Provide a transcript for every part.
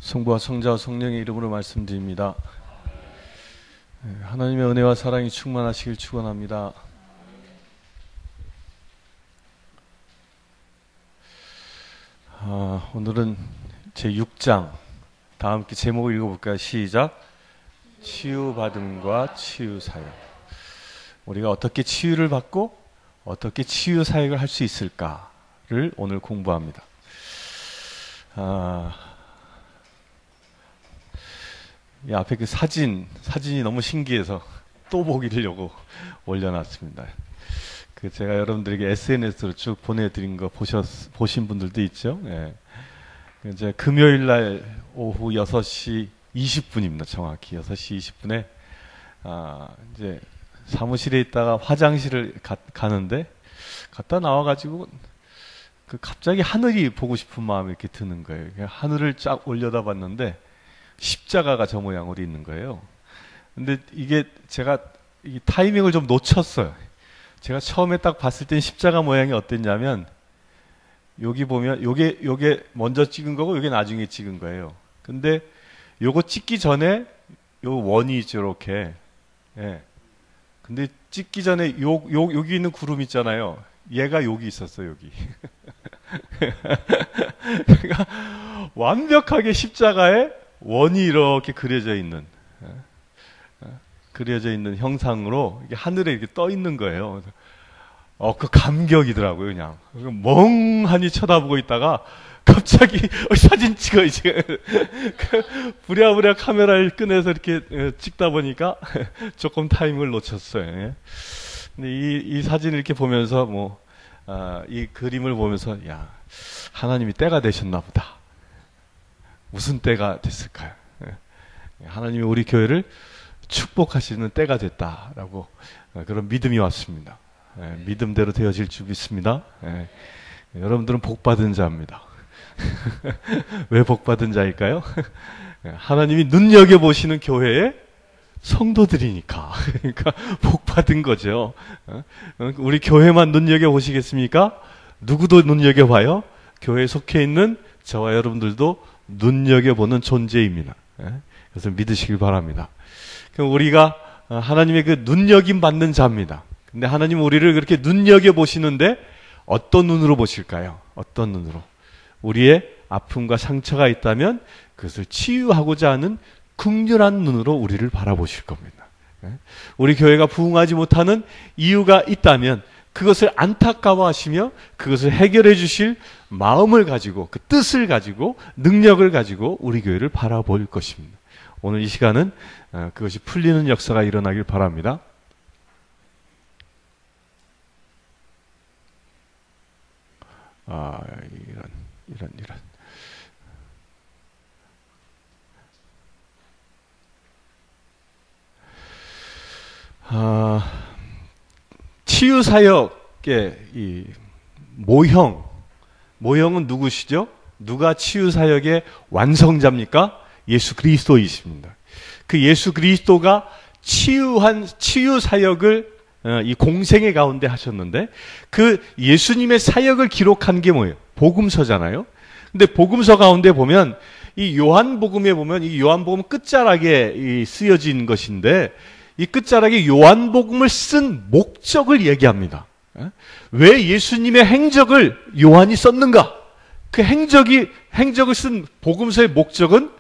성부와 성자와 성령의 이름으로 말씀드립니다. 하나님의 은혜와 사랑이 충만하시길 축원합니다. 오늘은 제6장 다 함께 제목을 읽어볼까요? 시작. 치유받음과 치유사역. 우리가 어떻게 치유를 받고 어떻게 치유사역을 할 수 있을까를 오늘 공부합니다. 이 앞에 그 사진이 너무 신기해서 또 보기려고 올려놨습니다. 그 제가 여러분들에게 SNS로 쭉 보내드린 거 보신 분들도 있죠. 예. 이제 금요일 날 오후 6시 20분입니다. 정확히 6시 20분에 이제 사무실에 있다가 화장실을 가는데 갔다 나와가지고 그 갑자기 하늘이 보고 싶은 마음이 이렇게 드는 거예요. 하늘을 쫙 올려다 봤는데 십자가가 저 모양으로 있는 거예요. 근데 이게 제가 이 타이밍을 좀 놓쳤어요. 제가 처음에 딱 봤을 땐 십자가 모양이 어땠냐면 여기 보면 요게 먼저 찍은 거고 요게 나중에 찍은 거예요. 근데 요거 찍기 전에 요 원이 있죠, 이렇게. 예. 근데 찍기 전에 여기 있는 구름 있잖아요. 얘가 여기 있었어요, 여기. 그러니까 완벽하게 십자가에 원이 이렇게 그려져 있는 형상으로 이게 하늘에 이렇게 떠 있는 거예요. 그 감격이더라고요, 그냥. 멍하니 쳐다보고 있다가 갑자기 사진 찍어 이제 부랴부랴 카메라를 꺼내서 이렇게 찍다 보니까 조금 타이밍을 놓쳤어요. 근데 이 사진을 이렇게 보면서 이 그림을 보면서 야, 하나님이 때가 되셨나 보다. 무슨 때가 됐을까요? 하나님이 우리 교회를 축복하시는 때가 됐다라고 그런 믿음이 왔습니다. 믿음대로 되어질 줄 믿습니다. 여러분들은 복받은 자입니다. 왜 복받은 자일까요? 하나님이 눈여겨보시는 교회의 성도들이니까. 그러니까 복받은 거죠. 우리 교회만 눈여겨보시겠습니까? 누구도 눈여겨봐요? 교회에 속해 있는 저와 여러분들도 눈여겨보는 존재입니다. 그래서 믿으시길 바랍니다. 그럼 우리가 하나님의 그 눈여김 받는 자입니다. 근데 하나님 우리를 그렇게 눈여겨보시는데 어떤 눈으로 보실까요? 어떤 눈으로? 우리의 아픔과 상처가 있다면 그것을 치유하고자 하는 긍휼한 눈으로 우리를 바라보실 겁니다. 우리 교회가 부흥하지 못하는 이유가 있다면 그것을 안타까워하시며 그것을 해결해 주실 마음을 가지고 그 뜻을 가지고 능력을 가지고 우리 교회를 바라볼 것입니다. 오늘 이 시간은 그것이 풀리는 역사가 일어나길 바랍니다. 이런. 치유사역의 이 모형은 누구시죠? 누가 치유사역의 완성자입니까? 예수 그리스도이십니다. 그 예수 그리스도가 치유사역을 이 공생의 가운데 하셨는데 그 예수님의 사역을 기록한 게 뭐예요? 복음서잖아요. 근데 복음서 가운데 보면 이 요한복음에 보면 이 요한복음 끝자락에 쓰여진 것인데 이 끝자락에 요한복음을 쓴 목적을 얘기합니다. 왜 예수님의 행적을 요한이 썼는가? 그 행적을 쓴 복음서의 목적은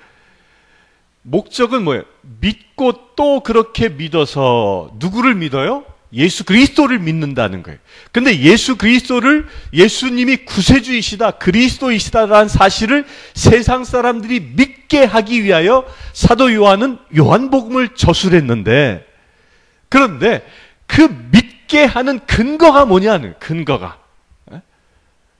뭐예요? 믿고 또 그렇게 믿어서 누구를 믿어요? 예수 그리스도를 믿는다는 거예요. 근데 예수 그리스도를 예수님이 구세주이시다, 그리스도이시다라는 사실을 세상 사람들이 믿게 하기 위하여 사도 요한은 요한복음을 저술했는데 그런데 그 믿게 하는 근거가 뭐냐는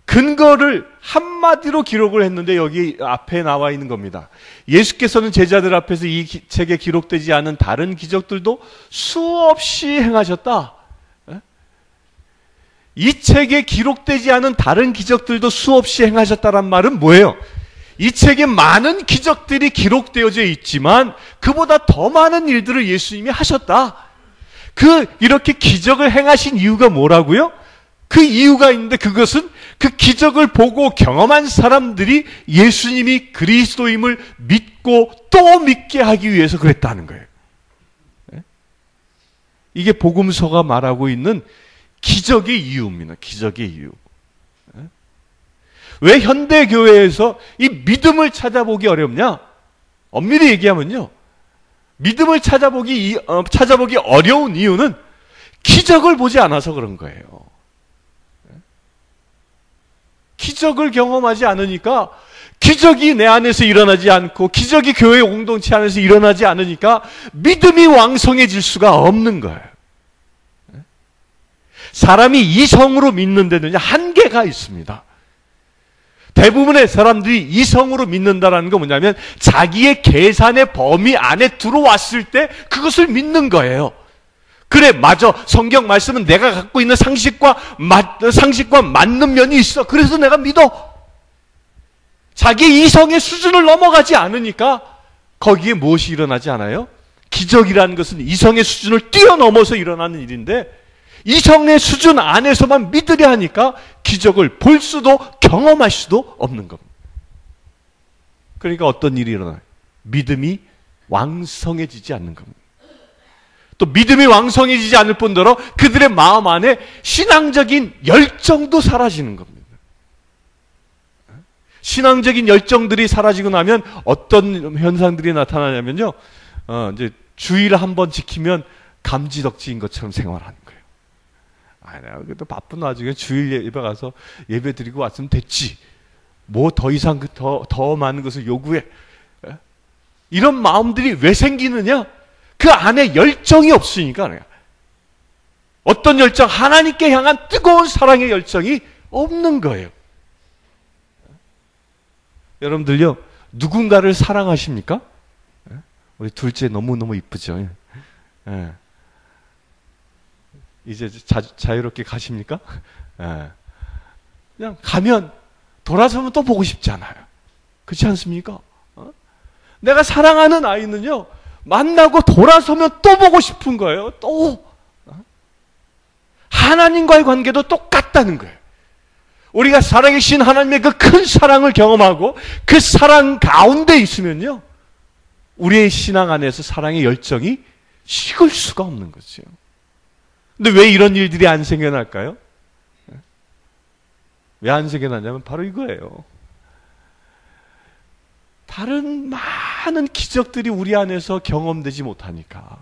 근거를 한마디로 기록을 했는데 여기 앞에 나와 있는 겁니다. 예수께서는 제자들 앞에서 이 책에 기록되지 않은 다른 기적들도 수없이 행하셨다. 이 책에 기록되지 않은 다른 기적들도 수없이 행하셨다란 말은 뭐예요? 이 책에 많은 기적들이 기록되어져 있지만 그보다 더 많은 일들을 예수님이 하셨다. 이렇게 기적을 행하신 이유가 뭐라고요? 그 이유가 있는데 그것은 그 기적을 보고 경험한 사람들이 예수님이 그리스도임을 믿고 또 믿게 하기 위해서 그랬다는 거예요. 이게 복음서가 말하고 있는 기적의 이유입니다. 기적의 이유. 왜 현대교회에서 이 믿음을 찾아보기 어렵냐? 엄밀히 얘기하면요. 믿음을 찾아보기 어려운 이유는 기적을 보지 않아서 그런 거예요. 기적을 경험하지 않으니까, 기적이 내 안에서 일어나지 않고 기적이 교회 공동체 안에서 일어나지 않으니까 믿음이 왕성해질 수가 없는 거예요. 사람이 이성으로 믿는 데는 한계가 있습니다. 대부분의 사람들이 이성으로 믿는다라는 건 뭐냐면 자기의 계산의 범위 안에 들어왔을 때 그것을 믿는 거예요. 그래, 맞아. 성경 말씀은 내가 갖고 있는 상식과 맞는 면이 있어. 그래서 내가 믿어. 자기 이성의 수준을 넘어가지 않으니까 거기에 무엇이 일어나지 않아요? 기적이라는 것은 이성의 수준을 뛰어넘어서 일어나는 일인데 이성의 수준 안에서만 믿으려 하니까 기적을 볼 수도 경험할 수도 없는 겁니다. 그러니까 어떤 일이 일어나요? 믿음이 왕성해지지 않는 겁니다. 또 믿음이 왕성해지지 않을 뿐더러 그들의 마음 안에 신앙적인 열정도 사라지는 겁니다. 신앙적인 열정들이 사라지고 나면 어떤 현상들이 나타나냐면요. 이제 주의를 한번 지키면 감지덕지인 것처럼 생활하는 거예요. 내가 그래도 바쁜 와중에 주일 예배 가서 예배 드리고 왔으면 됐지. 뭐 더 이상 더 많은 것을 요구해. 이런 마음들이 왜 생기느냐? 그 안에 열정이 없으니까. 어떤 열정? 하나님께 향한 뜨거운 사랑의 열정이 없는 거예요. 여러분들요, 누군가를 사랑하십니까? 우리 둘째 너무너무 이쁘죠? 예. 이제 자유롭게 가십니까? 예. 그냥 가면 돌아서면 또 보고 싶지 않아요. 그렇지 않습니까? 내가 사랑하는 아이는요, 만나고 돌아서면 또 보고 싶은 거예요. 또. 하나님과의 관계도 똑같다는 거예요. 우리가 살아계신 하나님의 그 큰 사랑을 경험하고 그 사랑 가운데 있으면요, 우리의 신앙 안에서 사랑의 열정이 식을 수가 없는 거죠. 근데 왜 이런 일들이 안 생겨날까요? 왜 안 생겨나냐면 바로 이거예요. 다른 많은 기적들이 우리 안에서 경험되지 못하니까.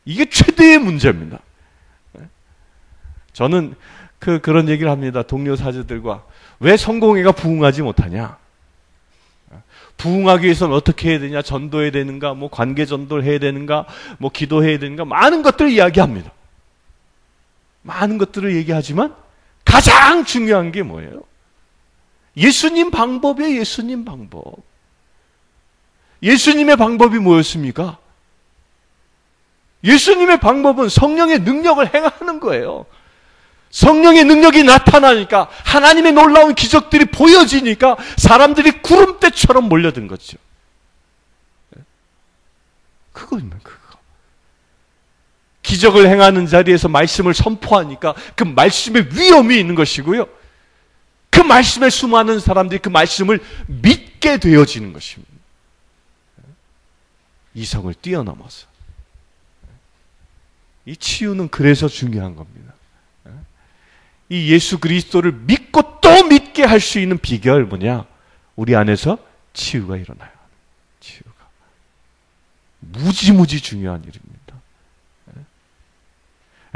이게 최대의 문제입니다. 저는 그런 얘기를 합니다. 동료 사제들과. 왜 성공회가 부흥하지 못하냐? 부흥하기 위해서는 어떻게 해야 되냐? 전도해야 되는가? 뭐 관계 전도를 해야 되는가? 뭐 기도해야 되는가? 많은 것들을 이야기합니다. 많은 것들을 얘기하지만 가장 중요한 게 뭐예요? 예수님 방법이에요. 예수님 방법. 예수님의 방법이 뭐였습니까? 예수님의 방법은 성령의 능력을 행하는 거예요. 성령의 능력이 나타나니까 하나님의 놀라운 기적들이 보여지니까 사람들이 구름대처럼 몰려든 거죠. 그거입니다. 그거. 기적을 행하는 자리에서 말씀을 선포하니까 그 말씀의 위엄이 있는 것이고요. 그 말씀에 수많은 사람들이 그 말씀을 믿게 되어지는 것입니다. 이성을 뛰어넘어서. 이 치유는 그래서 중요한 겁니다. 이 예수 그리스도를 믿고 또 믿게 할 수 있는 비결 뭐냐? 우리 안에서 치유가 일어나요. 치유가. 무지무지 중요한 일입니다.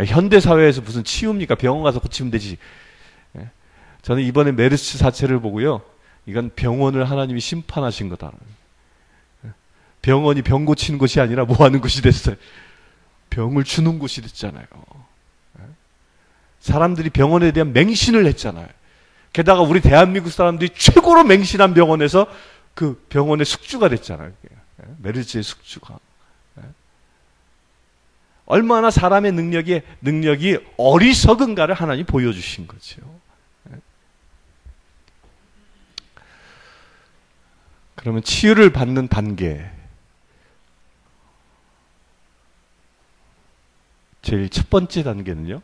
현대사회에서 무슨 치유입니까? 병원 가서 고치면 되지. 저는 이번에 메르스 사체를 보고요. 이건 병원을 하나님이 심판하신 거다. 병원이 병 고치는 곳이 아니라 뭐 하는 곳이 됐어요. 병을 주는 곳이 됐잖아요. 사람들이 병원에 대한 맹신을 했잖아요. 게다가 우리 대한민국 사람들이 최고로 맹신한 병원에서 그 병원의 숙주가 됐잖아요. 메르스의 숙주가. 얼마나 사람의 능력이 어리석은가를 하나님 보여주신 거죠. 그러면 치유를 받는 단계. 제일 첫 번째 단계는요.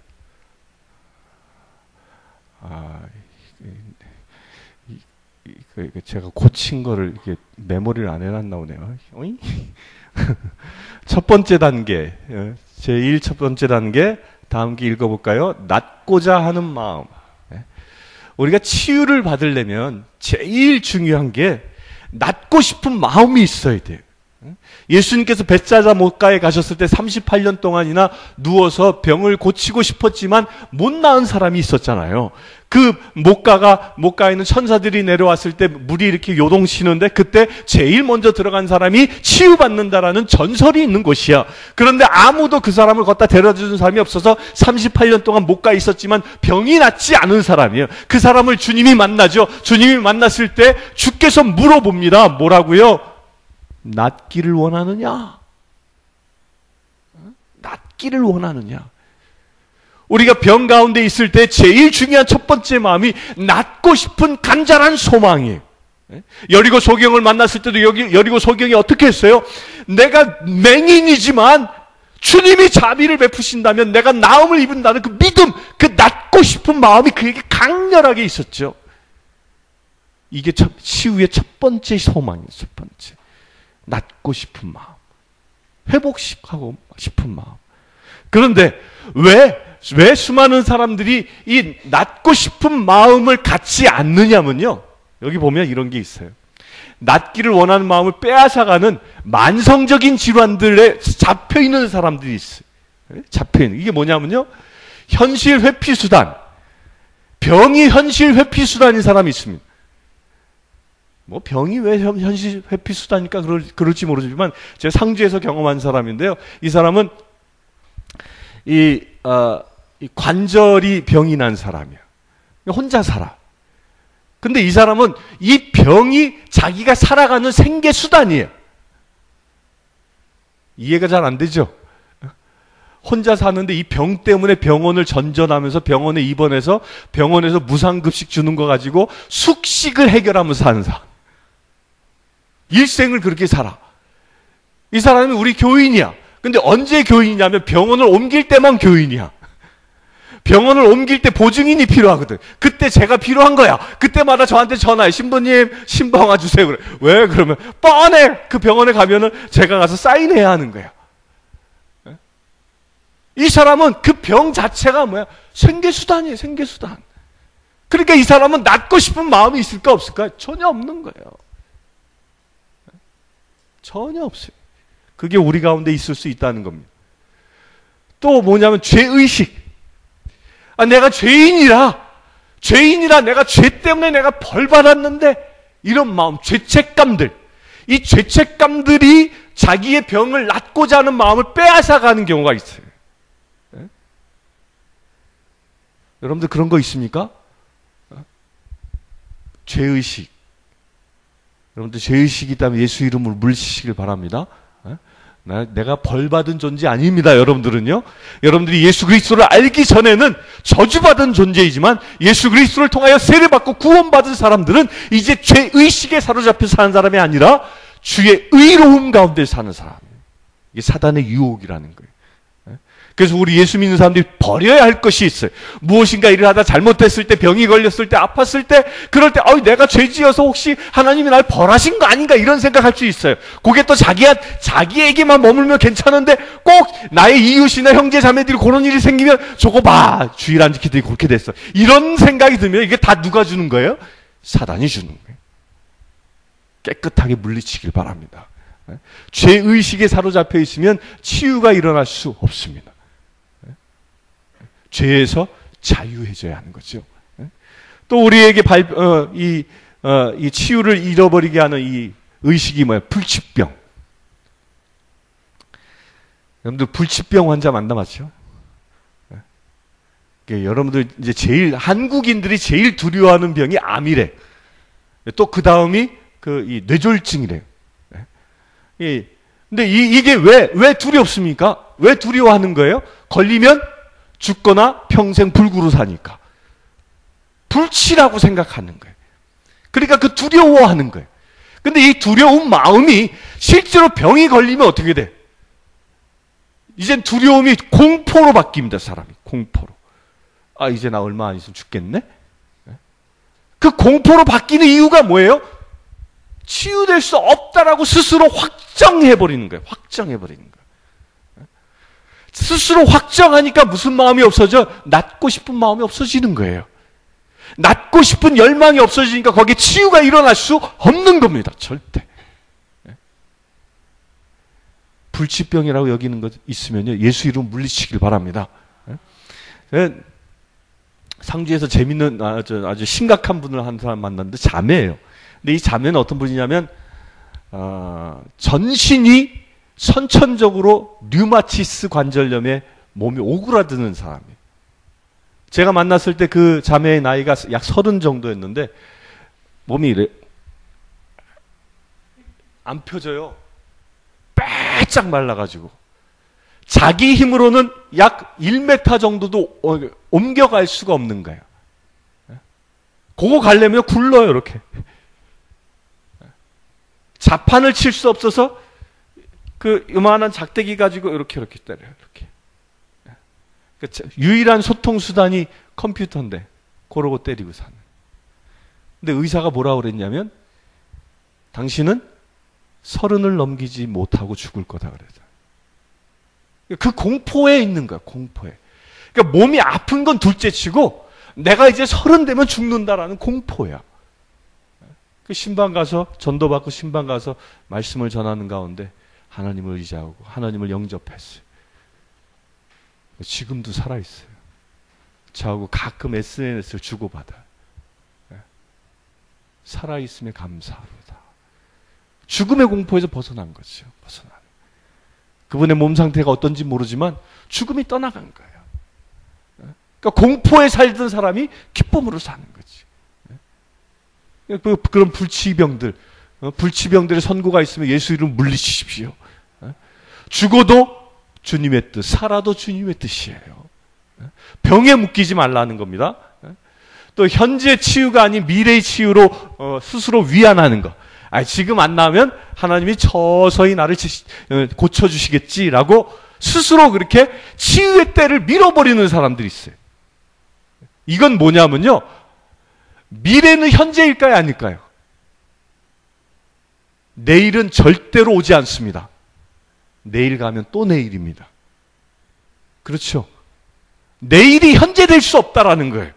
제가 고친 거를 이게 메모리를 안 해놨나 보네요. 첫 번째 단계, 제1 첫 번째 단계, 다음 게 읽어볼까요? 낫고자 하는 마음. 우리가 치유를 받으려면 제일 중요한 게 낫고 싶은 마음이 있어야 돼요. 예수님께서 벳사다 못가에 가셨을 때 38년 동안이나 누워서 병을 고치고 싶었지만 못 나은 사람이 있었잖아요. 그 못가에 있는 천사들이 내려왔을 때 물이 이렇게 요동치는데 그때 제일 먼저 들어간 사람이 치유받는다라는 전설이 있는 곳이야. 그런데 아무도 그 사람을 걷다 데려다주는 사람이 없어서 38년 동안 못가에 있었지만 병이 낫지 않은 사람이에요. 그 사람을 주님이 만나죠. 주님이 만났을 때 주께서 물어봅니다. 뭐라고요? 낫기를 원하느냐? 낫기를 원하느냐? 우리가 병 가운데 있을 때 제일 중요한 첫 번째 마음이 낫고 싶은 간절한 소망이에요. 여리고 소경을 만났을 때도 여리고 소경이 어떻게 했어요? 내가 맹인이지만 주님이 자비를 베푸신다면 내가 나음을 입은다는 그 믿음, 그 낫고 싶은 마음이 그에게 강렬하게 있었죠. 이게 치유의 첫 번째 소망이에요. 첫 번째. 낫고 싶은 마음, 회복하고 싶은 마음. 그런데 왜 수많은 사람들이 이 낫고 싶은 마음을 갖지 않느냐면요, 여기 보면 이런 게 있어요. 낫기를 원하는 마음을 빼앗아가는 만성적인 질환들에 잡혀있는 사람들이 있어요. 잡혀있는, 이게 뭐냐면요, 현실 회피수단, 병이 현실 회피수단인 사람이 있습니다. 뭐 병이 왜 현실 회피 수단이니까 그럴지 모르지만 제가 상주에서 경험한 사람인데요. 이 사람은 이 관절이 병이 난 사람이야. 혼자 살아. 근데 이 사람은 이 병이 자기가 살아가는 생계 수단이에요. 이해가 잘 안 되죠? 혼자 사는데 이 병 때문에 병원을 전전하면서 병원에 입원해서 병원에서 무상급식 주는 거 가지고 숙식을 해결하면서 사는 사람. 일생을 그렇게 살아. 이 사람이 우리 교인이야. 근데 언제 교인이냐면 병원을 옮길 때만 교인이야. 병원을 옮길 때 보증인이 필요하거든. 그때 제가 필요한 거야. 그때마다 저한테 전화해. 신부님, 신방아 주세요. 그래. 왜? 그러면 뻔해. 그 병원에 가면은 제가 가서 사인해야 하는 거야. 이 사람은 그 병 자체가 뭐야? 생계수단이에요. 생계수단. 그러니까 이 사람은 낫고 싶은 마음이 있을까 없을까? 전혀 없는 거예요. 전혀 없어요. 그게 우리 가운데 있을 수 있다는 겁니다. 또 뭐냐면 죄의식. 내가 죄인이라 내가 죄 때문에 내가 벌 받았는데 이런 마음, 죄책감들. 이 죄책감들이 자기의 병을 낫고자 하는 마음을 빼앗아가는 경우가 있어요. 네? 여러분들 그런 거 있습니까? 죄의식. 여러분들 죄의식이 있다면 예수 이름으로 물리치시길 바랍니다. 내가 벌받은 존재 아닙니다. 여러분들은요. 여러분들이 예수 그리스도를 알기 전에는 저주받은 존재이지만 예수 그리스도를 통하여 세례받고 구원받은 사람들은 이제 죄의식에 사로잡혀 사는 사람이 아니라 주의 의로움 가운데 사는 사람. 이게 사단의 유혹이라는 거예요. 그래서 우리 예수 믿는 사람들이 버려야 할 것이 있어요. 무엇인가 일을 하다 잘못했을 때, 병이 걸렸을 때, 아팠을 때, 그럴 때 내가 죄지어서 혹시 하나님이 날 벌하신 거 아닌가 이런 생각할 수 있어요. 그게 또 자기에게만 머물면 괜찮은데 꼭 나의 이웃이나 형제 자매들이 그런 일이 생기면 저거 봐, 주일 안 지키더니 그렇게 됐어. 이런 생각이 들면 이게 다 누가 주는 거예요? 사단이 주는 거예요. 깨끗하게 물리치길 바랍니다. 죄의식에 사로잡혀 있으면 치유가 일어날 수 없습니다. 죄에서 자유해져야 하는 거죠. 또 우리에게 이 치유를 잃어버리게 하는 이 의식이 뭐예요? 불치병. 여러분들 불치병 환자 만나봤죠? 여러분들 이제 한국인들이 제일 두려워하는 병이 암이래. 또 그 다음이 이 뇌졸중이래요. 근데 이게 왜 두렵습니까? 왜 두려워하는 거예요? 걸리면 죽거나 평생 불구로 사니까. 불치라고 생각하는 거예요. 그러니까 그 두려워하는 거예요. 근데 이 두려운 마음이 실제로 병이 걸리면 어떻게 돼? 이젠 두려움이 공포로 바뀝니다, 사람이. 공포로. 이제 나 얼마 안 있으면 죽겠네? 그 공포로 바뀌는 이유가 뭐예요? 치유될 수 없다라고 스스로 확정해버리는 거예요. 확정해버리는 거예요. 스스로 확정하니까 무슨 마음이 없어져? 낫고 싶은 마음이 없어지는 거예요. 낫고 싶은 열망이 없어지니까 거기에 치유가 일어날 수 없는 겁니다. 절대. 불치병이라고 여기는 것 있으면요, 예수 이름 물리치길 바랍니다. 상주에서 재밌는 아주 심각한 분을 한 사람 만났는데 자매예요. 근데 이 자매는 어떤 분이냐면 전신이 선천적으로 류마티스 관절염에 몸이 오그라드는 사람이에요. 제가 만났을 때 그 자매의 나이가 약 30 정도였는데 몸이 이래 안 펴져요. 빼짝 말라가지고 자기 힘으로는 약 1m 정도도 옮겨갈 수가 없는 거예요. 그거 가려면 굴러요, 이렇게. 자판을 칠 수 없어서 그 요만한 작대기 가지고 이렇게 때려요, 이렇게. 유일한 소통 수단이 컴퓨터인데 그러고 때리고 사는. 근데 의사가 뭐라고 그랬냐면 당신은 30을 넘기지 못하고 죽을 거다 그래서. 그 공포에 있는 거야, 공포에. 그러니까 몸이 아픈 건 둘째치고 내가 이제 30 되면 죽는다라는 공포야. 그 신방 가서 전도받고 신방 가서 말씀을 전하는 가운데 하나님을 의지하고 하나님을 영접했어요. 지금도 살아있어요. 저하고 가끔 SNS를 주고받아요. 살아있음에 감사합니다. 죽음의 공포에서 벗어난 거죠. 벗어난. 그분의 몸 상태가 어떤지 모르지만 죽음이 떠나간 거예요. 그러니까 공포에 살던 사람이 기쁨으로 사는 거지. 그런 불치병들의 선고가 있으면 예수 이름 물리치십시오. 죽어도 주님의 뜻, 살아도 주님의 뜻이에요. 병에 묶이지 말라는 겁니다. 또 현재 치유가 아닌 미래의 치유로 스스로 위안하는 것. 지금 안 나으면 하나님이 서서히 나를 고쳐주시겠지라고 스스로 그렇게 치유의 때를 밀어버리는 사람들이 있어요. 이건 뭐냐면요, 미래는 현재일까요, 아닐까요? 내일은 절대로 오지 않습니다. 내일 가면 또 내일입니다. 그렇죠? 내일이 현재 될 수 없다라는 거예요.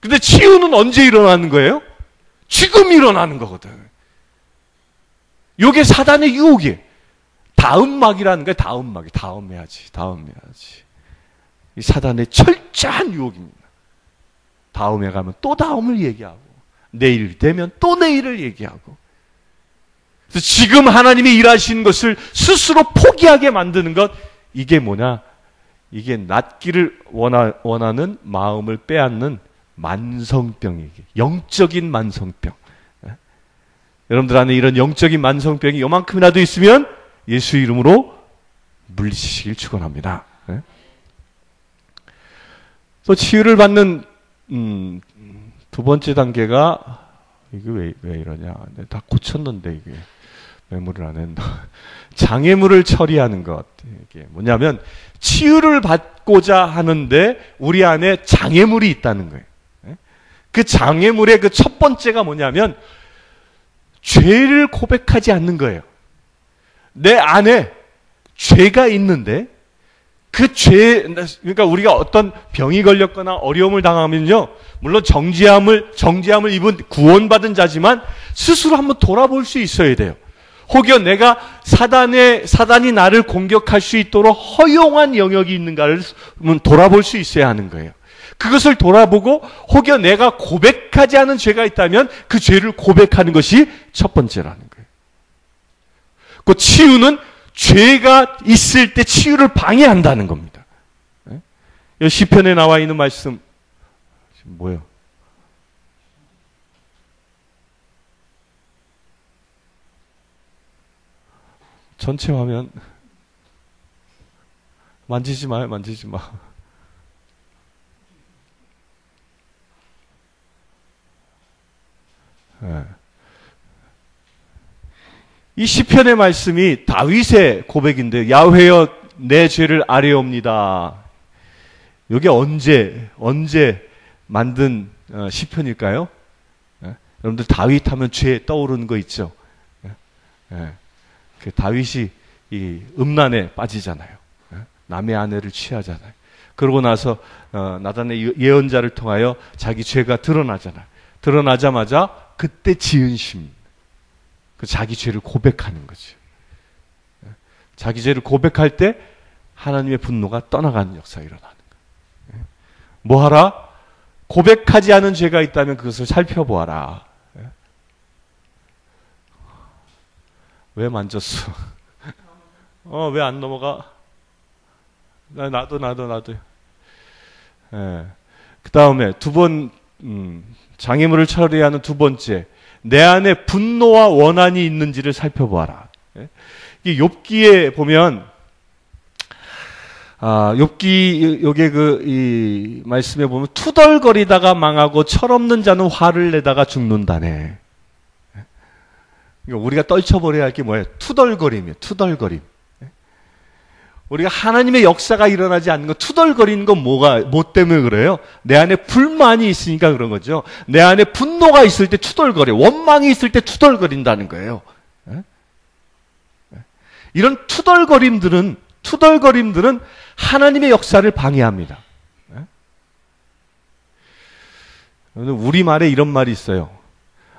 근데 치유는 언제 일어나는 거예요? 지금 일어나는 거거든. 요게 사단의 유혹이에요. 다음막이라는 거예요. 다음 해야지. 이 사단의 철저한 유혹입니다. 다음에 가면 또 다음을 얘기하고, 내일 되면 또 내일을 얘기하고. 그래서 지금 하나님이 일하시는 것을 스스로 포기하게 만드는 것, 이게 뭐냐? 이게 낫기를 원하는 마음을 빼앗는 만성병이에요. 영적인 만성병. 여러분들 안에 이런 영적인 만성병이 요만큼이라도 있으면 예수 이름으로 물리치시길 축원합니다. 또 치유를 받는 두 번째 단계가, 이게 왜 이러냐? 다 고쳤는데 이게 메모를 안 했나? 장애물을 처리하는 것. 이게 뭐냐면 치유를 받고자 하는데 우리 안에 장애물이 있다는 거예요. 그 장애물의 그 첫 번째가 뭐냐면 죄를 고백하지 않는 거예요. 내 안에 죄가 있는데 그 죄, 그러니까 우리가 어떤 병이 걸렸거나 어려움을 당하면요, 물론 정죄함을 입은 구원받은 자지만 스스로 한번 돌아볼 수 있어야 돼요. 혹여 내가 사단이 나를 공격할 수 있도록 허용한 영역이 있는가를 돌아볼 수 있어야 하는 거예요. 그것을 돌아보고 혹여 내가 고백하지 않은 죄가 있다면 그 죄를 고백하는 것이 첫 번째라는 거예요. 그 치유는 죄가 있을 때 치유를 방해한다는 겁니다. 이 시편에 나와 있는 말씀 뭐예요? 전체 화면 만지지 마요. 만지지 마. 이 시편의 말씀이 다윗의 고백인데, 야훼여 내 죄를 아뢰옵니다. 이게 언제 만든 시편일까요? 여러분들 다윗 하면 죄 떠오르는 거 있죠? 예. 그 다윗이 이 음란에 빠지잖아요. 예? 남의 아내를 취하잖아요. 그러고 나서 나단의 예언자를 통하여 자기 죄가 드러나잖아요. 드러나자마자 그때 지은 심, 그 자기 죄를 고백하는 거죠. 예? 자기 죄를 고백할 때 하나님의 분노가 떠나가는 역사가 일어나는 거예요. 예? 뭐 하라? 고백하지 않은 죄가 있다면 그것을 살펴보아라. 예? 왜 만졌어? 왜 안 넘어가? 나도. 예. 그 다음에 장애물을 처리하는 두 번째, 내 안에 분노와 원한이 있는지를 살펴보아라. 예? 이 욥기에 보면, 욥기, 요게 이 말씀에 보면, 투덜거리다가 망하고 철없는 자는 화를 내다가 죽는다네. 우리가 떨쳐버려야 할 게 뭐예요? 투덜거림이에요. 투덜거림. 우리가 하나님의 역사가 일어나지 않는 건, 투덜거리는 건 뭐 때문에 그래요? 내 안에 불만이 있으니까 그런 거죠. 내 안에 분노가 있을 때 투덜거려. 원망이 있을 때 투덜거린다는 거예요. 이런 투덜거림들은 하나님의 역사를 방해합니다. 우리말에 이런 말이 있어요.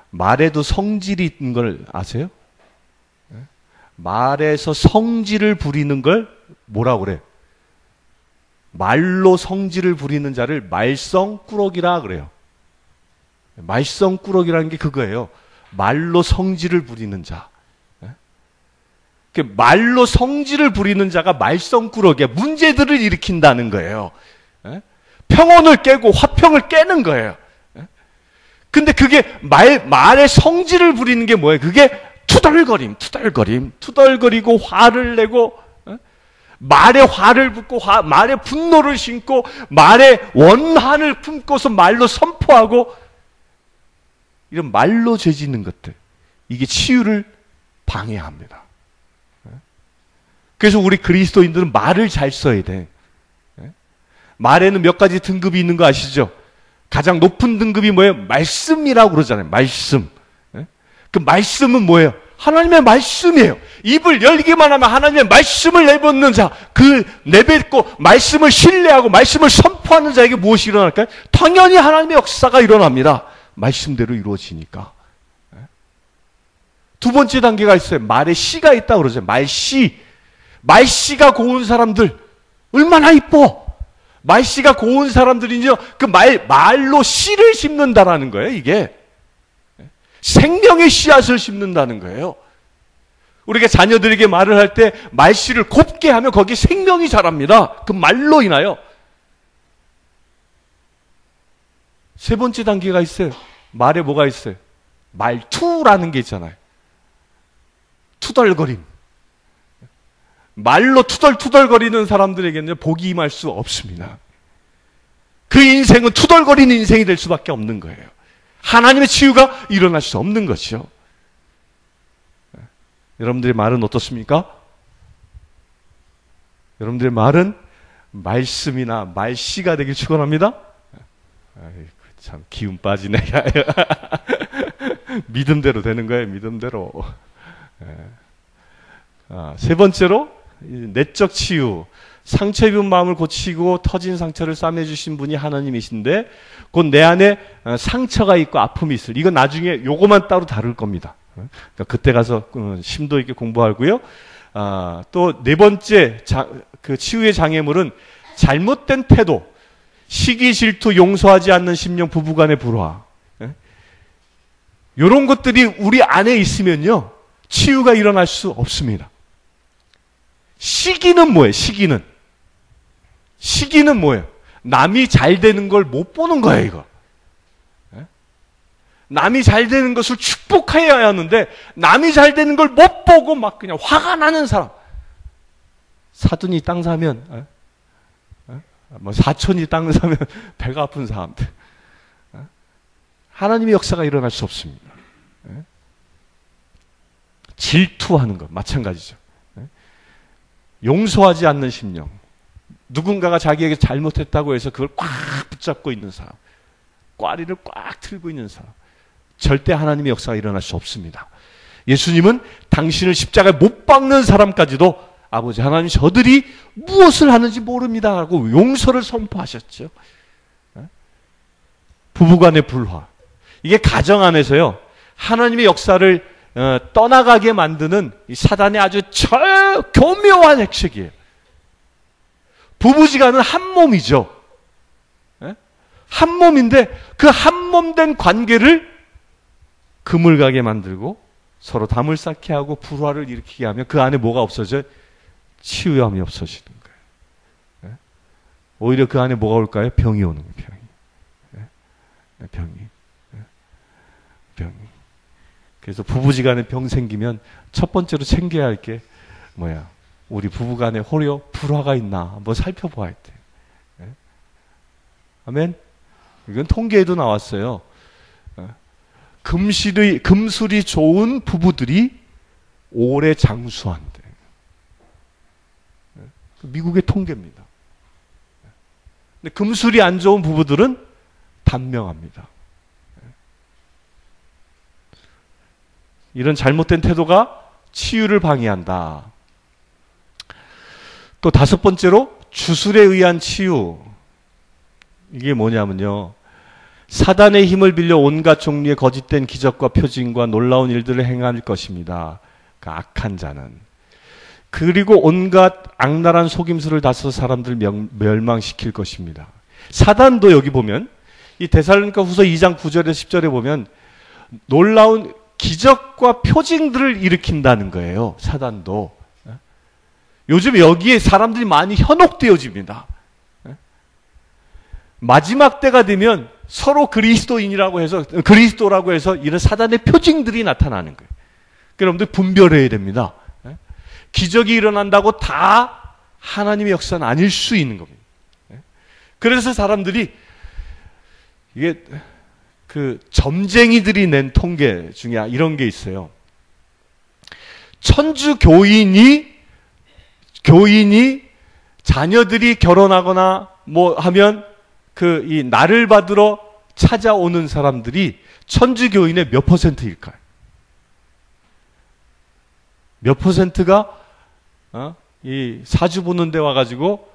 말에도 성질이 있는 걸 아세요? 말에서 성질을 부리는 걸 뭐라고 그래? 말로 성질을 부리는 자를 말썽꾸러기라 그래요. 말썽꾸러기라는 게 그거예요. 말로 성질을 부리는 자. 말로 성질을 부리는 자가 말썽꾸러기야. 문제들을 일으킨다는 거예요. 평온을 깨고 화평을 깨는 거예요. 근데 그게 말의 성질을 부리는 게 뭐예요? 그게 투덜거리고 화를 내고, 말에 화를 붓고, 말에 분노를 심고, 말에 원한을 품고서 말로 선포하고, 이런 말로 죄짓는 것들, 이게 치유를 방해합니다. 그래서 우리 그리스도인들은 말을 잘 써야 돼. 말에는 몇 가지 등급이 있는 거 아시죠? 가장 높은 등급이 뭐예요? 말씀이라고 그러잖아요. 말씀. 그 말씀은 뭐예요? 하나님의 말씀이에요. 입을 열기만 하면 하나님의 말씀을 내뱉는 자, 그 내뱉고 말씀을 신뢰하고 말씀을 선포하는 자에게 무엇이 일어날까요? 당연히 하나님의 역사가 일어납니다. 말씀대로 이루어지니까. 두 번째 단계가 있어요. 말에 씨가 있다고 그러죠. 말씨. 말씨가 고운 사람들 얼마나 이뻐. 말씨가 고운 사람들이요. 그 말로 씨를 심는다라는 거예요. 이게 생명의 씨앗을 심는다는 거예요. 우리가 자녀들에게 말을 할 때 말씨를 곱게 하면 거기에 생명이 자랍니다. 그 말로 인하여. 세 번째 단계가 있어요. 말에 뭐가 있어요? 말투라는 게 있잖아요. 투덜거림. 말로 투덜투덜거리는 사람들에게는 복이 임할 수 없습니다. 그 인생은 투덜거리는 인생이 될 수밖에 없는 거예요. 하나님의 치유가 일어날 수 없는 것이죠. 여러분들의 말은 어떻습니까? 여러분들의 말은 말씀이나 말씨가 되길 축원합니다. 참 기운 빠지네. 믿음대로 되는 거예요. 믿음대로. 세 번째로 내적 치유. 상처 입은 마음을 고치고 터진 상처를 싸매주신 분이 하나님이신데 곧 내 안에 상처가 있고 아픔이 있을. 이건 나중에 요거만 따로 다룰 겁니다. 그러니까 그때 가서 심도 있게 공부하고요. 또 네 번째 그 치유의 장애물은 잘못된 태도, 시기, 질투, 용서하지 않는 심령, 부부간의 불화. 이런 것들이 우리 안에 있으면요 치유가 일어날 수 없습니다. 시기는 뭐예요? 시기는 뭐예요? 남이 잘 되는 걸 못 보는 거예요, 이거. 남이 잘 되는 것을 축복해야 하는데 남이 잘 되는 걸 못 보고 막 그냥 화가 나는 사람. 사돈이 땅 사면, 뭐 사촌이 땅 사면 배가 아픈 사람들. 하나님의 역사가 일어날 수 없습니다. 질투하는 것 마찬가지죠. 용서하지 않는 심령. 누군가가 자기에게 잘못했다고 해서 그걸 꽉 붙잡고 있는 사람. 꽈리를 꽉 틀고 있는 사람. 절대 하나님의 역사가 일어날 수 없습니다. 예수님은 당신을 십자가에 못 박는 사람까지도 아버지 하나님 저들이 무엇을 하는지 모릅니다 하고 용서를 선포하셨죠. 부부간의 불화. 이게 가정 안에서요. 하나님의 역사를 떠나가게 만드는 사단의 아주 교묘한 핵식이에요. 부부지간은 한 몸이죠. 한 몸인데 그 한 몸 된 관계를 그물가게 만들고 서로 담을 쌓게 하고 불화를 일으키게 하면 그 안에 뭐가 없어져요? 치유함이 없어지는 거예요. 오히려 그 안에 뭐가 올까요? 병이 오는 거예요. 병이. 그래서 부부지간에 병 생기면 첫 번째로 챙겨야 할 게 뭐야? 우리 부부간에 호려 불화가 있나 한번 살펴봐야 돼. 아멘. 이건 통계에도 나왔어요. 금술이 좋은 부부들이 오래 장수한대. 미국의 통계입니다. 근데 금술이 안 좋은 부부들은 단명합니다. 이런 잘못된 태도가 치유를 방해한다. 또 다섯 번째로 주술에 의한 치유. 이게 뭐냐면요. 사단의 힘을 빌려 온갖 종류의 거짓된 기적과 표징과 놀라운 일들을 행할 것입니다. 그 악한 자는. 그리고 온갖 악랄한 속임수를 다써 사람들 멸망시킬 것입니다. 사단도 여기 보면 이 데살로니가 후서 2장 9절에서 10절에 보면 놀라운 기적과 표징들을 일으킨다는 거예요. 사단도. 요즘 여기에 사람들이 많이 현혹되어집니다. 마지막 때가 되면 서로 그리스도라고 해서 이런 사단의 표징들이 나타나는 거예요. 여러분들 분별해야 됩니다. 기적이 일어난다고 다 하나님의 역사는 아닐 수 있는 겁니다. 그래서 사람들이 이게 그 점쟁이들이 낸 통계 중에 이런 게 있어요. 천주 교인이 자녀들이 결혼하거나 뭐 하면 이 날을 받으러 찾아오는 사람들이 천주 교인의 몇 퍼센트일까요? 몇 퍼센트가 이 사주 보는 데 와가지고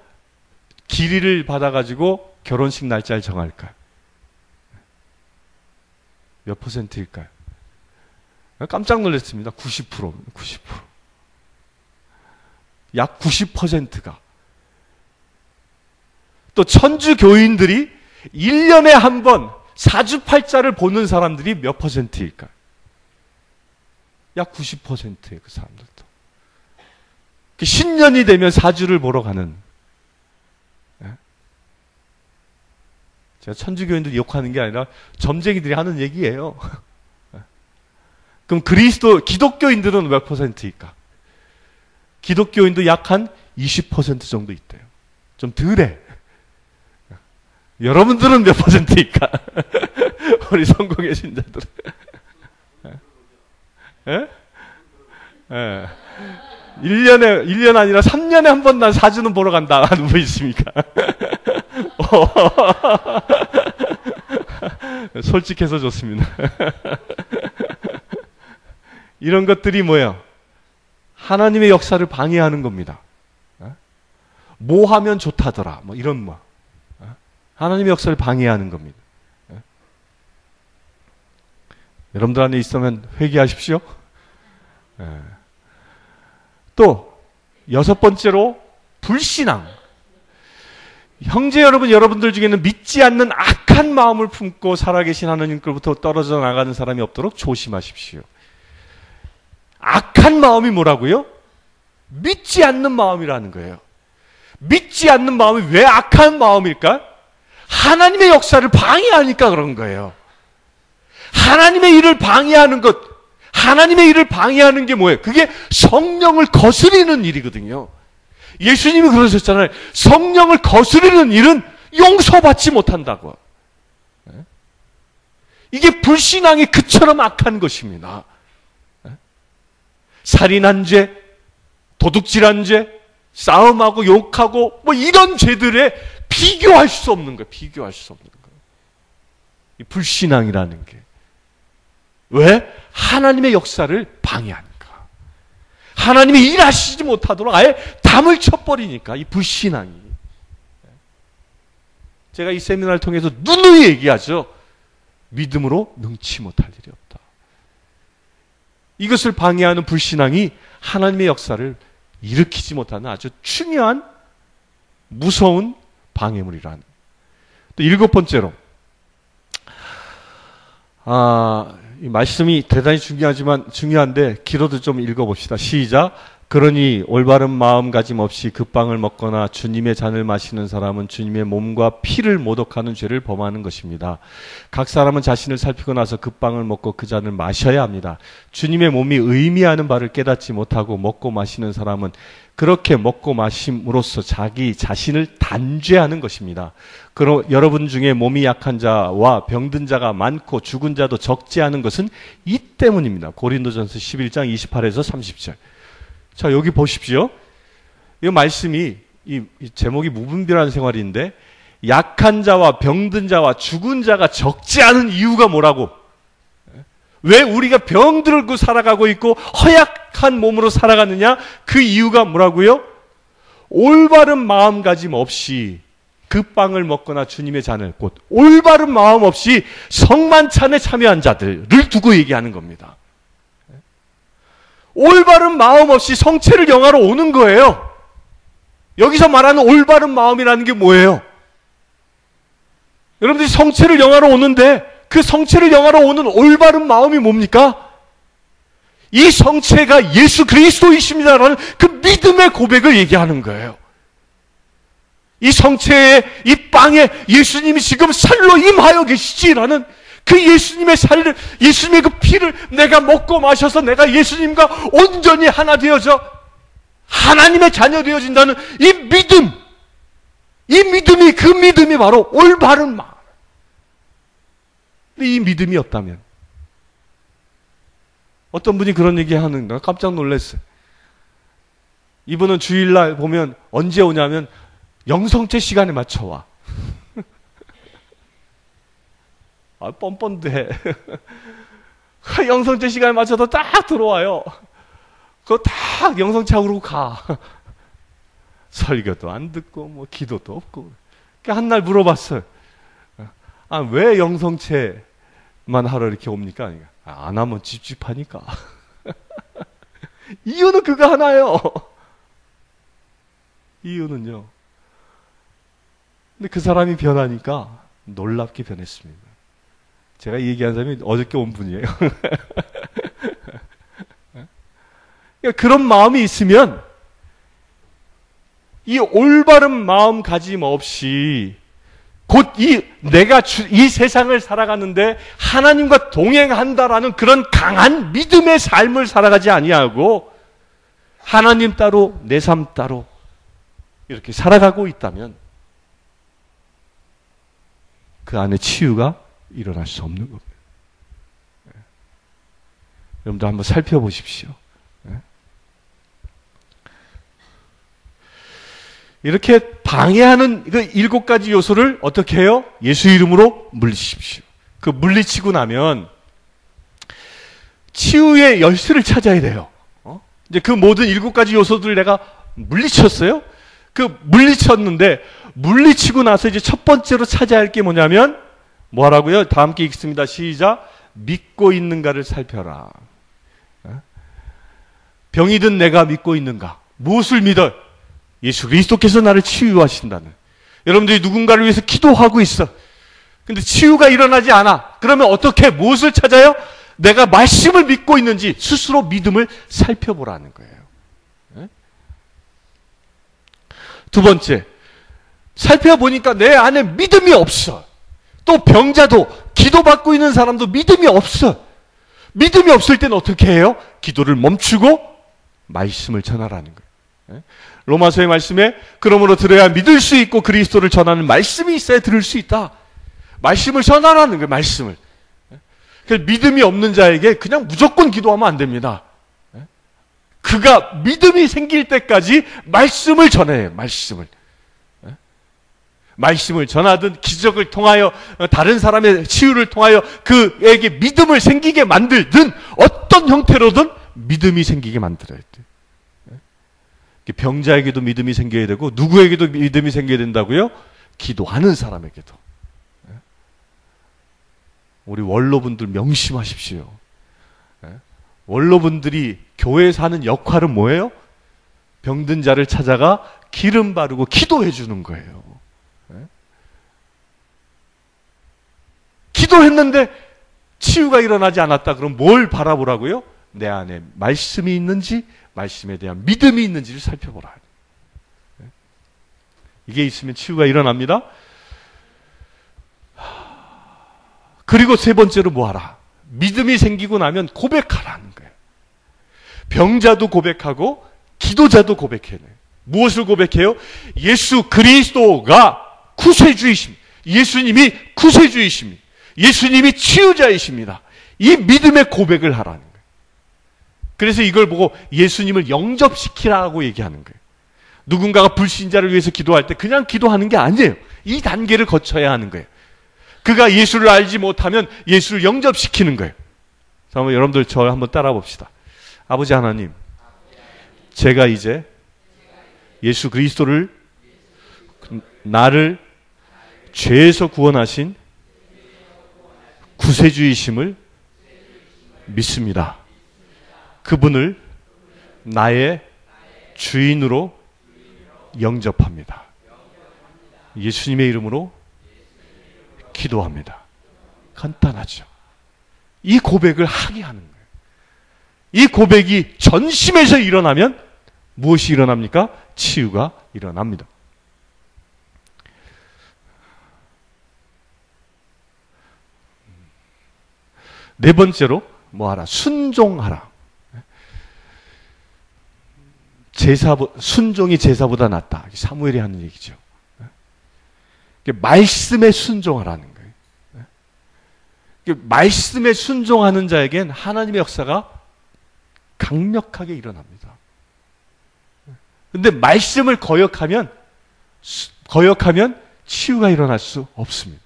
기리를 받아가지고 결혼식 날짜를 정할까요? 몇 퍼센트일까요? 깜짝 놀랐습니다. 90%. 약 90%가. 또 천주 교인들이 1년에 한 번 사주팔자를 보는 사람들이 몇 퍼센트일까요? 약 90%예요. 그 사람들도. 신년이 되면 사주를 보러 가는. 제가 천주교인들 욕하는 게 아니라 점쟁이들이 하는 얘기예요. 그럼 기독교인들은 몇 퍼센트일까? 기독교인도 약 한 20% 정도 있대요. 좀 덜해. 여러분들은 몇 퍼센트일까? 우리 성공의 신자들은. 예? 예. 1년 아니라 3년에 한 번 난 사주는 보러 간다 하는 분 있습니까? 솔직해서 좋습니다. 이런 것들이 뭐예요? 하나님의 역사를 방해하는 겁니다. 뭐 하면 좋다더라. 뭐 이런 하나님의 역사를 방해하는 겁니다. 여러분들 안에 있으면 회개하십시오. 또 여섯 번째로 불신앙. 형제 여러분들 중에는 믿지 않는 악한 마음을 품고 살아계신 하나님께로부터 떨어져 나가는 사람이 없도록 조심하십시오. 악한 마음이 뭐라고요? 믿지 않는 마음이라는 거예요. 믿지 않는 마음이 왜 악한 마음일까? 하나님의 역사를 방해하니까 그런 거예요. 하나님의 일을 방해하는 것, 하나님의 일을 방해하는 게 뭐예요? 그게 성령을 거스리는 일이거든요. 예수님이 그러셨잖아요. 성령을 거스리는 일은 용서받지 못한다고. 이게 불신앙이 그처럼 악한 것입니다. 살인한 죄, 도둑질한 죄, 싸움하고 욕하고 뭐 이런 죄들에 비교할 수 없는 거예요. 비교할 수 없는 거예요. 이 불신앙이라는 게. 왜? 하나님의 역사를 방해하니까. 하나님이 일하시지 못하도록 아예 담을 쳐버리니까, 이 불신앙이. 제가 이 세미나를 통해서 누누이 얘기하죠. 믿음으로 능치 못할 일이 없다. 이것을 방해하는 불신앙이 하나님의 역사를 일으키지 못하는 아주 중요한 무서운 방해물이라는. 또 7번째로, 이 말씀이 대단히 중요한데 길어도 좀 읽어봅시다. 시작. 그러니 올바른 마음가짐 없이 그 빵을 먹거나 주님의 잔을 마시는 사람은 주님의 몸과 피를 모독하는 죄를 범하는 것입니다. 각 사람은 자신을 살피고 나서 그 빵을 먹고 그 잔을 마셔야 합니다. 주님의 몸이 의미하는 바를 깨닫지 못하고 먹고 마시는 사람은 그렇게 먹고 마심으로써 자기 자신을 단죄하는 것입니다. 그럼 여러분 중에 몸이 약한 자와 병든 자가 많고 죽은 자도 적지 않은 것은 이 때문입니다. 고린도전서 11장 28에서 30절. 자, 여기 보십시오. 이 말씀이, 이 제목이 무분별한 생활인데, 약한 자와 병든 자와 죽은 자가 적지 않은 이유가 뭐라고? 왜 우리가 병들고 살아가고 있고 허약한 몸으로 살아가느냐? 그 이유가 뭐라고요? 올바른 마음가짐 없이 그 빵을 먹거나 주님의 잔을, 곧 올바른 마음 없이 성만찬에 참여한 자들을 두고 얘기하는 겁니다. 올바른 마음 없이 성체를 영하러 오는 거예요. 여기서 말하는 올바른 마음이라는 게 뭐예요? 여러분들이 성체를 영하러 오는데 그 성체를 영하러 오는 올바른 마음이 뭡니까? 이 성체가 예수 그리스도이십니다라는 그 믿음의 고백을 얘기하는 거예요. 이 성체에, 이 빵에 예수님이 지금 살로 임하여 계시지라는 그 예수님의 살을, 예수님의 그 피를 내가 먹고 마셔서 내가 예수님과 온전히 하나 되어져 하나님의 자녀 되어진다는 이 믿음, 그 믿음이 바로 올바른 마음. 근데 이 믿음이 없다면, 어떤 분이 그런 얘기 하는가 깜짝 놀랐어요. 이분은 주일날 보면 언제 오냐면 영성체 시간에 맞춰 와. 뻔뻔돼. 영성체 시간에 맞춰서 딱 들어와요. 그거 딱 영성체하고 그러고 가. 설교도 안 듣고, 뭐, 기도도 없고. 한날 물어봤어요. 왜 영성체만 하러 이렇게 옵니까? 안 하면 찝찝하니까. 이유는 그거 하나요. 이유는요. 근데 그 사람이 변하니까 놀랍게 변했습니다. 제가 얘기한 사람이 어저께 온 분이에요. 그런 마음이 있으면 이 올바른 마음가짐 없이 곧 내가 이 세상을 살아가는데 하나님과 동행한다라는 그런 강한 믿음의 삶을 살아가지 아니하고 하나님 따로 내 삶 따로 이렇게 살아가고 있다면 그 안에 치유가 일어날 수 없는 겁니다. 여러분들 한번 살펴보십시오. 이렇게 방해하는 그 7가지 요소를 어떻게 해요? 예수 이름으로 물리십시오. 그 물리치고 나면 치유의 열쇠를 찾아야 돼요. 이제 그 모든 7가지 요소들을 내가 물리쳤어요. 그 물리쳤는데 물리치고 나서 이제 첫 번째로 찾아야 할 게 뭐냐면 뭐라고요? 다 함께 읽습니다. 시작. 믿고 있는가를 살펴라. 병이 든 내가 믿고 있는가? 무엇을 믿어? 예수 그리스도께서 나를 치유하신다는. 여러분들이 누군가를 위해서 기도하고 있어. 근데 치유가 일어나지 않아. 그러면 어떻게, 무엇을 찾아요? 내가 말씀을 믿고 있는지 스스로 믿음을 살펴보라는 거예요. 두 번째, 살펴보니까 내 안에 믿음이 없어. 또 병자도, 기도받고 있는 사람도 믿음이 없어. 믿음이 없을 때는 어떻게 해요? 기도를 멈추고 말씀을 전하라는 거예요. 로마서의 말씀에 그러므로 들어야 믿을 수 있고 그리스도를 전하는 말씀이 있어야 들을 수 있다. 말씀을 전하라는 거예요. 말씀을. 그래서 믿음이 없는 자에게 그냥 무조건 기도하면 안 됩니다. 그가 믿음이 생길 때까지 말씀을 전해요. 말씀을. 말씀을 전하든 기적을 통하여 다른 사람의 치유를 통하여 그에게 믿음을 생기게 만들든 어떤 형태로든 믿음이 생기게 만들어야 돼. 병자에게도 믿음이 생겨야 되고 누구에게도 믿음이 생겨야 된다고요? 기도하는 사람에게도. 우리 원로분들 명심하십시오. 원로분들이 교회에서 하는 역할은 뭐예요? 병든 자를 찾아가 기름 바르고 기도해 주는 거예요. 기도했는데 치유가 일어나지 않았다. 그럼 뭘 바라보라고요? 내 안에 말씀이 있는지, 말씀에 대한 믿음이 있는지를 살펴보라. 이게 있으면 치유가 일어납니다. 그리고 세 번째로 뭐 하라? 믿음이 생기고 나면 고백하라는 거예요. 병자도 고백하고 기도자도 고백해요. 무엇을 고백해요? 예수 그리스도가 구세주이십니다. 예수님이 구세주이십니다. 예수님이 치유자이십니다. 이 믿음의 고백을 하라는 거예요. 그래서 이걸 보고 예수님을 영접시키라고 얘기하는 거예요. 누군가가 불신자를 위해서 기도할 때 그냥 기도하는 게 아니에요. 이 단계를 거쳐야 하는 거예요. 그가 예수를 알지 못하면 예수를 영접시키는 거예요. 자, 한번 여러분들 저 한번 따라 봅시다. 아버지 하나님, 제가 이제 예수 그리스도를 나를 죄에서 구원하신 구세주이심을 믿습니다. 그분을 나의 주인으로 영접합니다. 예수님의 이름으로 기도합니다. 간단하죠. 이 고백을 하게 하는 거예요. 이 고백이 전심에서 일어나면 무엇이 일어납니까? 치유가 일어납니다. 네 번째로 뭐하라? 순종하라. 순종이 제사보다 낫다. 사무엘이 하는 얘기죠. 말씀에 순종하라는 거예요. 말씀에 순종하는 자에겐 하나님의 역사가 강력하게 일어납니다. 그런데 말씀을 거역하면 치유가 일어날 수 없습니다.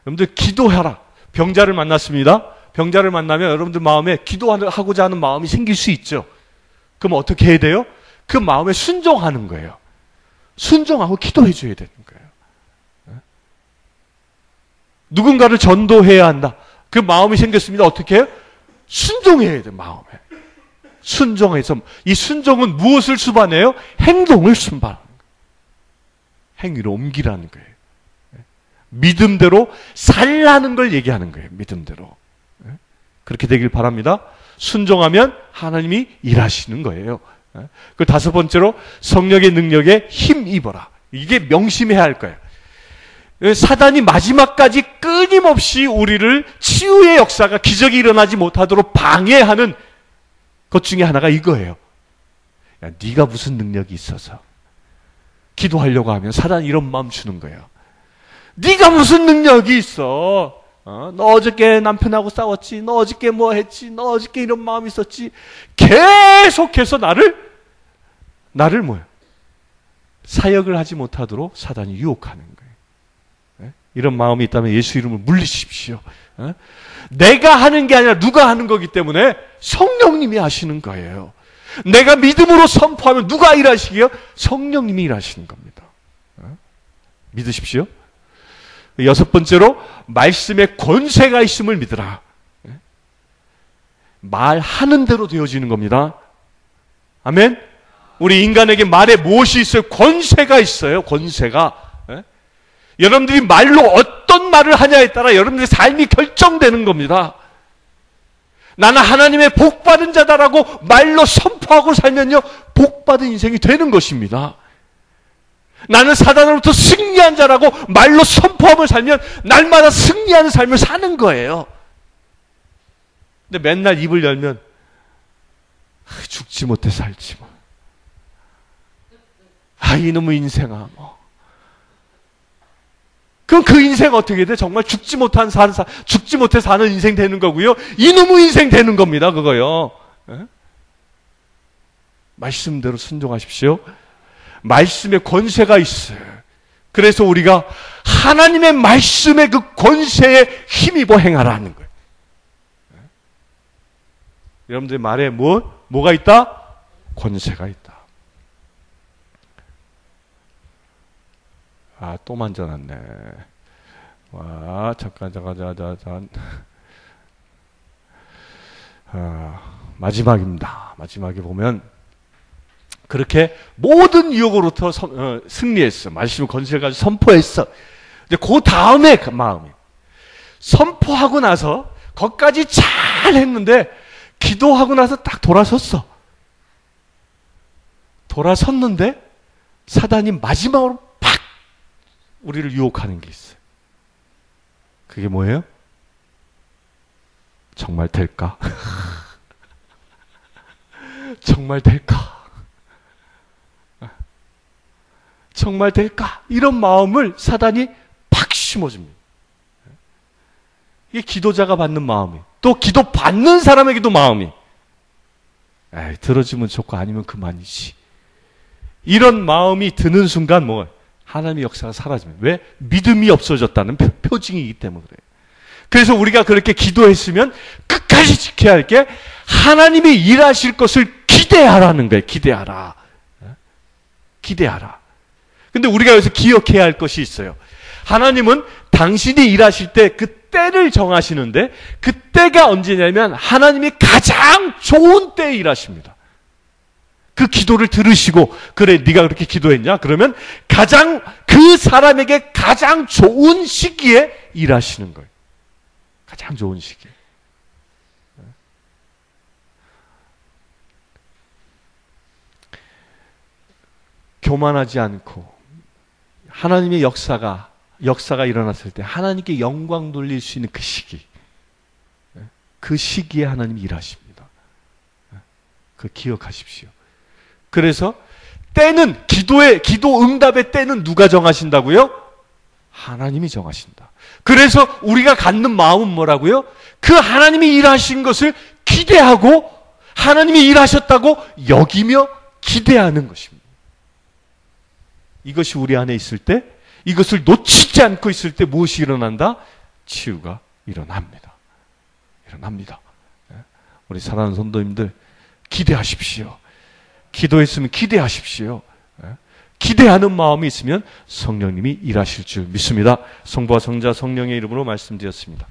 여러분들 기도하라. 병자를 만났습니다. 병자를 만나면 여러분들 마음에 기도하고자 하는 마음이 생길 수 있죠. 그럼 어떻게 해야 돼요? 그 마음에 순종하는 거예요. 순종하고 기도해 줘야 되는 거예요. 누군가를 전도해야 한다. 그 마음이 생겼습니다. 어떻게 해요? 순종해야 돼요. 마음에. 순종해서 이 순종은 무엇을 수반해요? 행동을 수반하는 거예요. 행위로 옮기라는 거예요. 믿음대로 살라는 걸 얘기하는 거예요. 믿음대로. 그렇게 되길 바랍니다. 순종하면 하나님이 일하시는 거예요. 그 다섯 번째로 성령의 능력에 힘입어라. 이게 명심해야 할 거예요. 사단이 마지막까지 끊임없이 우리를 치유의 역사가 기적이 일어나지 못하도록 방해하는 것 중에 하나가 이거예요. 야, 네가 무슨 능력이 있어서 기도하려고 하면 사단이 이런 마음 주는 거예요. 네가 무슨 능력이 있어? 너 어저께 남편하고 싸웠지? 너 어저께 뭐 했지? 너 어저께 이런 마음이 있었지? 계속해서 나를 뭐야? 사역을 하지 못하도록 사단이 유혹하는 거예요. 이런 마음이 있다면 예수 이름을 물리십시오. 내가 하는 게 아니라 누가 하는 거기 때문에 성령님이 하시는 거예요. 내가 믿음으로 선포하면 누가 일하시게요? 성령님이 일하시는 겁니다. 믿으십시오. 여섯 번째로 말씀에 권세가 있음을 믿으라. 말하는 대로 되어지는 겁니다. 아멘. 우리 인간에게 말에 무엇이 있어요? 권세가 있어요. 권세가. 여러분들이 말로 어떤 말을 하냐에 따라 여러분들의 삶이 결정되는 겁니다. 나는 하나님의 복받은 자다라고 말로 선포하고 살면요, 복받은 인생이 되는 것입니다. 나는 사단으로부터 승리한 자라고 말로 선포하며 살면 날마다 승리하는 삶을 사는 거예요. 근데 맨날 입을 열면 죽지 못해 살지 뭐. 이놈의 인생아 뭐. 그럼 그 인생 어떻게 돼? 정말 죽지 못해 사는 인생 되는 거고요. 이놈의 인생 되는 겁니다. 그거요. 말씀대로 순종하십시오. 말씀에 권세가 있어요. 그래서 우리가 하나님의 말씀의 그 권세에 힘입어 행하라는 거예요. 여러분들 말에 뭐가 있다? 권세가 있다. 아, 또 만져놨네. 와, 잠깐. 마지막입니다. 마지막에 보면 그렇게 모든 유혹으로부터 승리했어. 말씀 권세를 가지고 선포했어. 근데 그 다음에 그 마음이 선포하고 나서 거기까지 잘 했는데 기도하고 나서 딱 돌아섰어. 돌아섰는데 사단이 마지막으로 팍 우리를 유혹하는 게 있어요. 그게 뭐예요? 정말 될까? 정말 될까? 정말 될까? 이런 마음을 사단이 팍 심어줍니다. 이게 기도자가 받는 마음이, 또 기도 받는 사람에게도 마음이, 에이, 들어주면 좋고 아니면 그만이지. 이런 마음이 드는 순간 하나님의 역사가 사라집니다. 왜? 믿음이 없어졌다는 표징이기 때문에 그래요. 그래서 우리가 그렇게 기도했으면 끝까지 지켜야 할 게 하나님이 일하실 것을 기대하라는 거예요. 기대하라. 기대하라. 근데 우리가 여기서 기억해야 할 것이 있어요. 하나님은 당신이 일하실 때 그 때를 정하시는데 그 때가 언제냐면 하나님이 가장 좋은 때에 일하십니다. 그 기도를 들으시고 그래 네가 그렇게 기도했냐? 그러면 가장 그 사람에게 가장 좋은 시기에 일하시는 거예요. 가장 좋은 시기에. 교만하지 않고 하나님의 역사가 일어났을 때 하나님께 영광 돌릴 수 있는 그 시기, 그 시기에 하나님이 일하십니다. 그 기억하십시오. 그래서 때는 기도 응답의 때는 누가 정하신다고요? 하나님이 정하신다. 그래서 우리가 갖는 마음은 뭐라고요? 그 하나님이 일하신 것을 기대하고 하나님이 일하셨다고 여기며 기대하는 것입니다. 이것이 우리 안에 있을 때, 이것을 놓치지 않고 있을 때 무엇이 일어난다? 치유가 일어납니다. 일어납니다. 우리 사랑하는 성도님들 기대하십시오. 기도했으면 기대하십시오. 기대하는 마음이 있으면 성령님이 일하실 줄 믿습니다. 성부와 성자 성령의 이름으로 말씀드렸습니다.